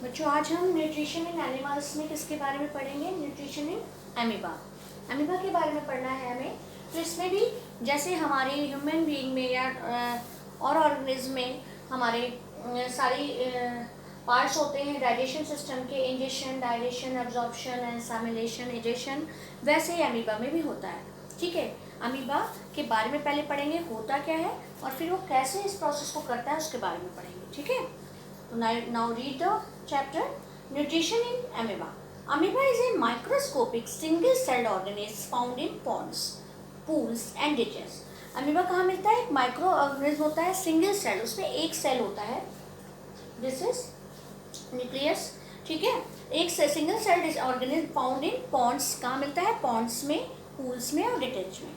बच्चों आज हम न्यूट्रिशन इन एनिमल्स में किसके बारे में पढ़ेंगे? Nutrition in amoeba. अमीबा के बारे में पढ़ना है हमें। तो इसमें भी जैसे हमारे ह्यूमन बीइंग में या और ऑर्गेनिज्म में हमारे सारी पार्ट्स होते हैं डाइजेशन सिस्टम के, इंजेशन, डाइजेशन, एब्जॉर्प्शन, एंसाइलेशन, एजेशन, वैसे ही अमीबा में भी होता है। ठीक है, अमीबा के बारे में पहले पढ़ेंगे होता क्या है और फिर वो कैसे इस प्रोसेस को करता है उसके बारे में पढ़ेंगे। ठीक है, तो now read the chapter Nutrition in Amoeba. Amoeba is a microscopic single-celled organism found in ponds, pools and ditches. Amoeba कहाँ मिलता है? एक माइक्रो ऑर्गेनिज्म होता है, सिंगल सेल, उसमें एक सेल होता है, दिस इज न्यूक्लियस। ठीक है, एक single cell organism found in ponds, कहाँ मिलता है? पॉन्ड्स में, पूल्स में और डिटेच में।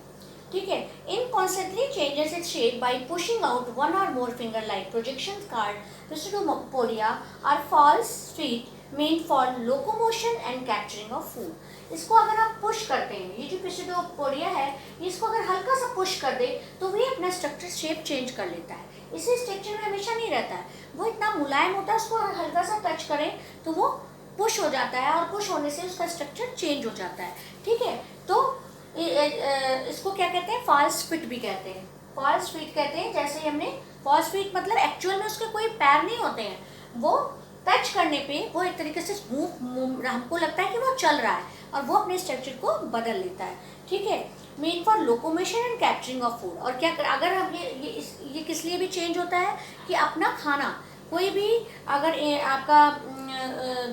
ठीक है, इन constantly changes its shape by pushing out one or more finger like projections called pseudopodia are false feet meant for locomotion and capturing of food। इसको अगर आप पुश करते हैं, ये जो pseudopodia है, इसको अगर हल्का सा पुश कर दे तो वो अपना स्ट्रक्चर शेप चेंज कर लेता है। इसी स्ट्रक्चर में हमेशा नहीं रहता है, वो इतना मुलायम होता है, उसको हल्का सा टच करें तो वो पुश हो जाता है और पुश होने से उसका स्ट्रक्चर चेंज हो जाता है। ठीक है, तो इसको क्या कहते हैं? फॉल्स फिट भी कहते हैं। फॉल्स फिट कहते हैं, जैसे हमने फॉल्स फिट मतलब एक्चुअल में उसके कोई पैर नहीं होते हैं, वो टच करने पे वो एक तरीके से हमको लगता है कि वो चल रहा है और वो अपने स्ट्रक्चर को बदल लेता है। ठीक है, main for locomotion and capturing of food. और क्या अगर हम ये किस लिए भी चेंज होता है कि अपना खाना कोई भी अगर आपका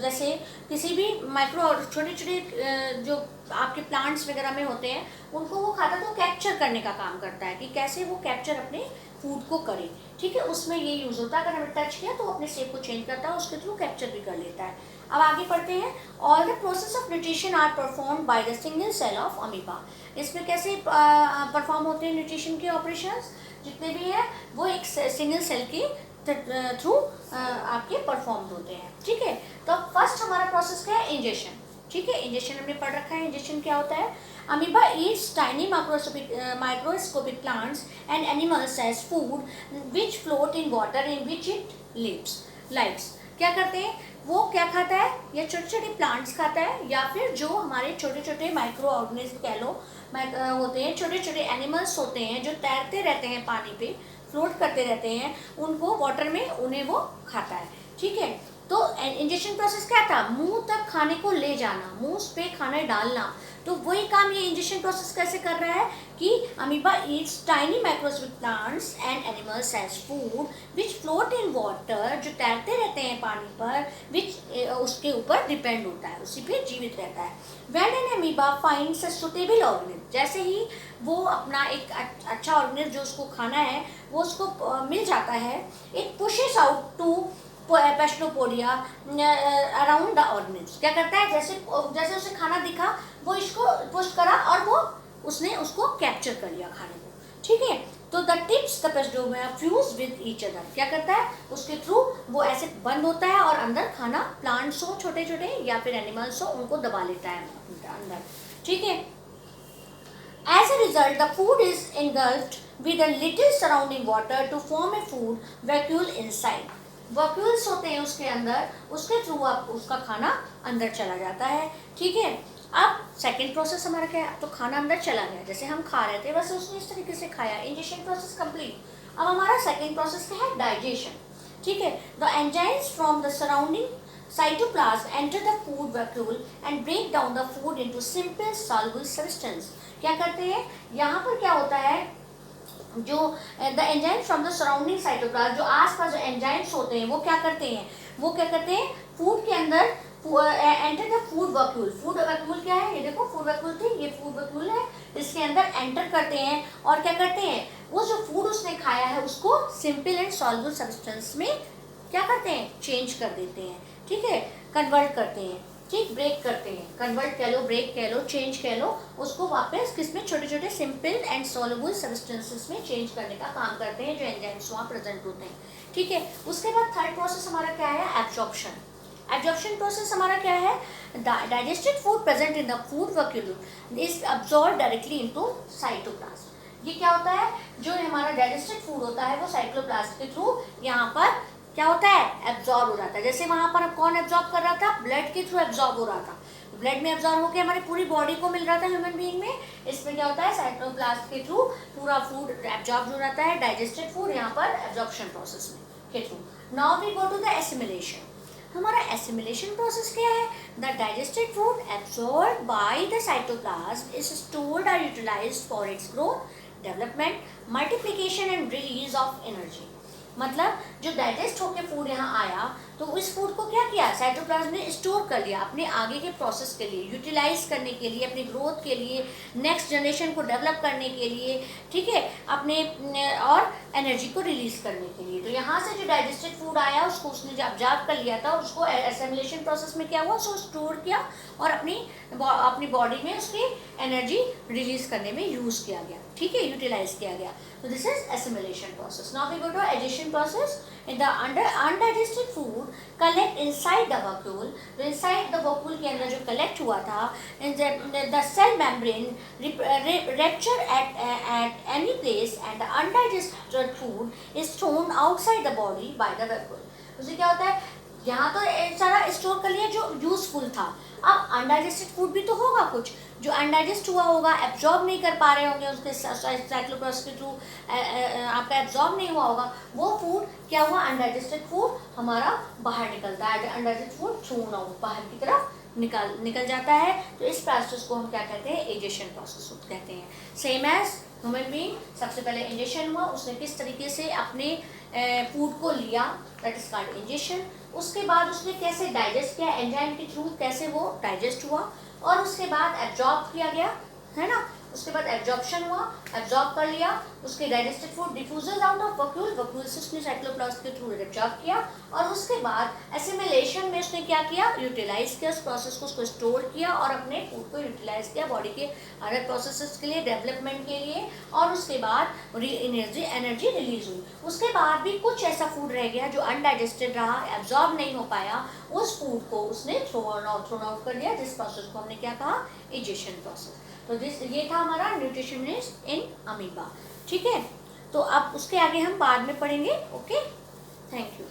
जैसे किसी भी माइक्रो छोटे छोटे जो आपके प्लांट्स वगैरह में होते हैं, उनको वो खाता तो कैप्चर करने का काम करता है कि कैसे वो कैप्चर अपने फूड को करे। ठीक है, उसमें ये यूज़ होता है, अगर हमें टच किया तो अपने शेप को चेंज करता है, उसके थ्रू कैप्चर भी कर लेता है। अब आगे पढ़ते हैं। All the process of nutrition are perform by the single cell of amoeba. इसमें कैसे परफॉर्म होते हैं न्यूट्रिशन के ऑपरेशंस जितने भी हैं, वो एक सिंगल सेल के थ्रू आपके परफॉर्म होते हैं। ठीक है, तो फर्स्ट हमारा प्रोसेस क्या है? इंजेशन। ठीक है, इंजेशन हमने पढ़ रखा है। इंजेशन क्या होता है? Amoeba eats tiny microscopic plants and animals as food which float in water in which it lives. क्या करते हैं? वो क्या खाता है? या छोटे छोटे प्लांट्स खाता है, या फिर जो हमारे छोटे छोटे माइक्रो ऑर्गेनिज्म कह लो होते हैं, छोटे छोटे एनिमल्स होते हैं जो तैरते रहते हैं पानी पे, फ्लोट करते रहते हैं, उनको वाटर में उन्हें वो खाता है। ठीक है, तो इंजेक्शन प्रोसेस क्या था? मुंह तक खाने को ले जाना, मुंह पे खाना डालना। तो वही काम ये इंजेक्शन प्रोसेस कैसे कर रहा है कि amoeba eats tiny microscopic plants and animals as food which float in water, जो तैरते रहते हैं पानी पर, विच उसके ऊपर डिपेंड होता है, उसी पे जीवित रहता है। When an amoeba finds a suitable organism, जैसे ही वो अपना एक अच्छा ऑर्गेनिज्म जो उसको खाना है वो उसको मिल जाता है, it pushes out to pseudopodia around the organism. क्या करता है? जैसे जैसे उसे खाना दिखा, वो इसको पुश करा और वो उसने उसको कैप्चर कर लिया खाने को। ठीक है, तो the tips the pseudopodia fuse with each other. क्या करता है? उसके थ्रू वो ऐसे बंद होता है और अंदर खाना, प्लांट्स हो छोटे छोटे या फिर एनिमल्स हो, उनको दबा लेता है अंदर। ठीक है, as a result the food is engulfed with a little surrounding water to form a food vacuole inside। Vacuoles होते हैं उसके अंदर, उसके थ्रू आप उसका खाना अंदर चला जाता है। ठीक है, अब सेकेंड प्रोसेस हमारा क्या है? तो खाना अंदर चला गया, जैसे हम खा रहे थे बस उसने इस तरीके से खाया, इंजेक्शन प्रोसेस कंप्लीट। अब हमारा सेकेंड प्रोसेस क्या है? डाइजेशन। ठीक है, the enzymes from the surrounding cytoplasm enter the food vacuole and break down the food into simple soluble substance। क्या करते हैं? यहाँ पर क्या होता है? जो the enzymes from the surrounding cytoplasm, जो आसपास जो एंजाइम्स होते हैं वो क्या करते हैं? वो क्या करते हैं? फूड के अंदर enter the food vacuole. Food vacuole क्या है? ये देखो फूड वैक्यूल थी, ये फूड वैक्यूल है, इसके अंदर एंटर करते हैं और क्या करते हैं? वो जो फूड उसने खाया है उसको सिंपल एंड सॉल्युबल सब्सटेंस में क्या करते हैं? चेंज कर देते हैं। ठीक है, कन्वर्ट करते हैं। ठीक, ब्रेक करते हैं, कन्वर्ट कह लो, ब्रेक कह लो, चेंज कह लो, उसको वापस किसमें? छोटे छोटे सिंपल एंड सॉल्युबल सब्सटेंसेस में चेंज करने का काम करते हैं जो एंजाइम्स वहाँ प्रेजेंट होते हैं। ठीक है, उसके बाद थर्ड प्रोसेस हमारा क्या है? एब्जॉर्प्शन। एब्जॉर्प्शन प्रोसेस हमारा क्या है? Digested food present in the food vacuole is absorb directly into cytoplasm. ये क्या होता है? जो हमारा डाइजेस्टेड फूड होता है वो साइटोप्लाज्म के थ्रू यहाँ पर क्या होता है, एब्जॉर्ब हो जाता है। जैसे वहां पर कौन एब्जॉर्ब कर रहा था, ब्लड के थ्रू एब्जॉर्ब हो रहा था, ब्लड में एब्जॉर्ब होकर हमारी पूरी बॉडी को मिल रहा था ह्यूमन बीइंग में। इसमें क्या होता है, साइटोप्लाज्म के थ्रू पूरा फूड एब्जॉर्ब हो जाता है, डाइजेस्टेड फूड यहाँ पर एब्जॉर्प्शन प्रोसेस में के through. Now we go to the assimilation. हमारा एसिमिलेशन प्रोसेस क्या है, the digested food absorb by the cytoplasm is stored और utilised for its growth, development, multiplication and release of energy. मतलब जो डाइजेस्ट होकर food यहाँ आया तो इस फूड को क्या किया, साइटोप्लाज्म ने स्टोर कर लिया अपने आगे के प्रोसेस के लिए, यूटिलाइज करने के लिए, अपनी ग्रोथ के लिए, नेक्स्ट जनरेशन को डेवलप करने के लिए, ठीक है, अपने और एनर्जी को रिलीज करने के लिए। तो यहाँ से जो डाइजेस्टेड फूड आया उसको उसने जो ऑब्जर्व कर लिया था, उसको एसिमिलेशन प्रोसेस में क्या हुआ, उसको स्टोर किया और अपनी बॉडी में उसकी एनर्जी रिलीज करने में यूज किया गया, ठीक है, यूटिलाइज किया गया। तो this is assimilation process. Now we go to addition process. In the undigested food collect inside the vacuole, तो inside the vacuole के अंदर जो collect हुआ था, in the cell membrane rupture at any place and the undigested food is thrown outside the body by the vacuole। उससे क्या होता है, यहाँ तो सारा स्टोर कर लिया जो यूजफुल था, अब अनडाइजेस्टेड फूड भी तो होगा, कुछ जो अनडाइजेस्ट हुआ होगा, एब्जॉर्ब नहीं कर पा रहे होंगे उसके साइक्लोप्लाज्म के थ्रू, आपका एब्जॉर्ब नहीं हुआ होगा, वो फूड क्या हुआ, अनडाइजेस्टेड फूड हमारा बाहर निकलता है, अनडाइजेस्टेड फूड थ्रोन आउट, बाहर की तरफ निकल जाता है। तो इस प्रोसेस को हम क्या कहते हैं, एजेशन प्रोसेस कहते हैं। सेम एज ह्यूमन बीइंग, सबसे पहले इंजेक्शन हुआ, उसने किस तरीके से अपने फूड को लिया, दैट इज कॉल्ड इंजेक्शन। उसके बाद उसने कैसे डाइजेस्ट किया, एंजाइम के थ्रू कैसे वो डाइजेस्ट हुआ, और उसके बाद एब्जॉर्ब किया गया, है ना, उसके बाद एब्जॉर्प्शन हुआ, एब्जॉर्ब कर लिया, उसके digested food diffusion out of vacuole, vacuole से उसने साइक्लोप्लाज्म के थ्रू एब्जॉर्ब किया, और उसके बाद एसिमिलेशन में उसने क्या किया, यूटिलाइज किया उस प्रोसेस को, उसको स्टोर किया और अपने फूड को यूटिलाइज किया बॉडी के अदर प्रोसेसेस के लिए, डेवलपमेंट के लिए, और उसके बाद एनर्जी रिलीज हुई। उसके बाद भी कुछ ऐसा फूड रह गया जो अनडाइजेस्टेड रहा, एब्जॉर्ब नहीं हो पाया, उस फूड को उसने थ्रोन आउट कर दिया, जिस प्रोसेस को हमने क्या कहा, एजेशन प्रोसेस। तो ये था हमारा न्यूट्रिशनिस्ट इन अमीबा, ठीक है। तो अब उसके आगे हम बाद में पढ़ेंगे, ओके, थैंक यू।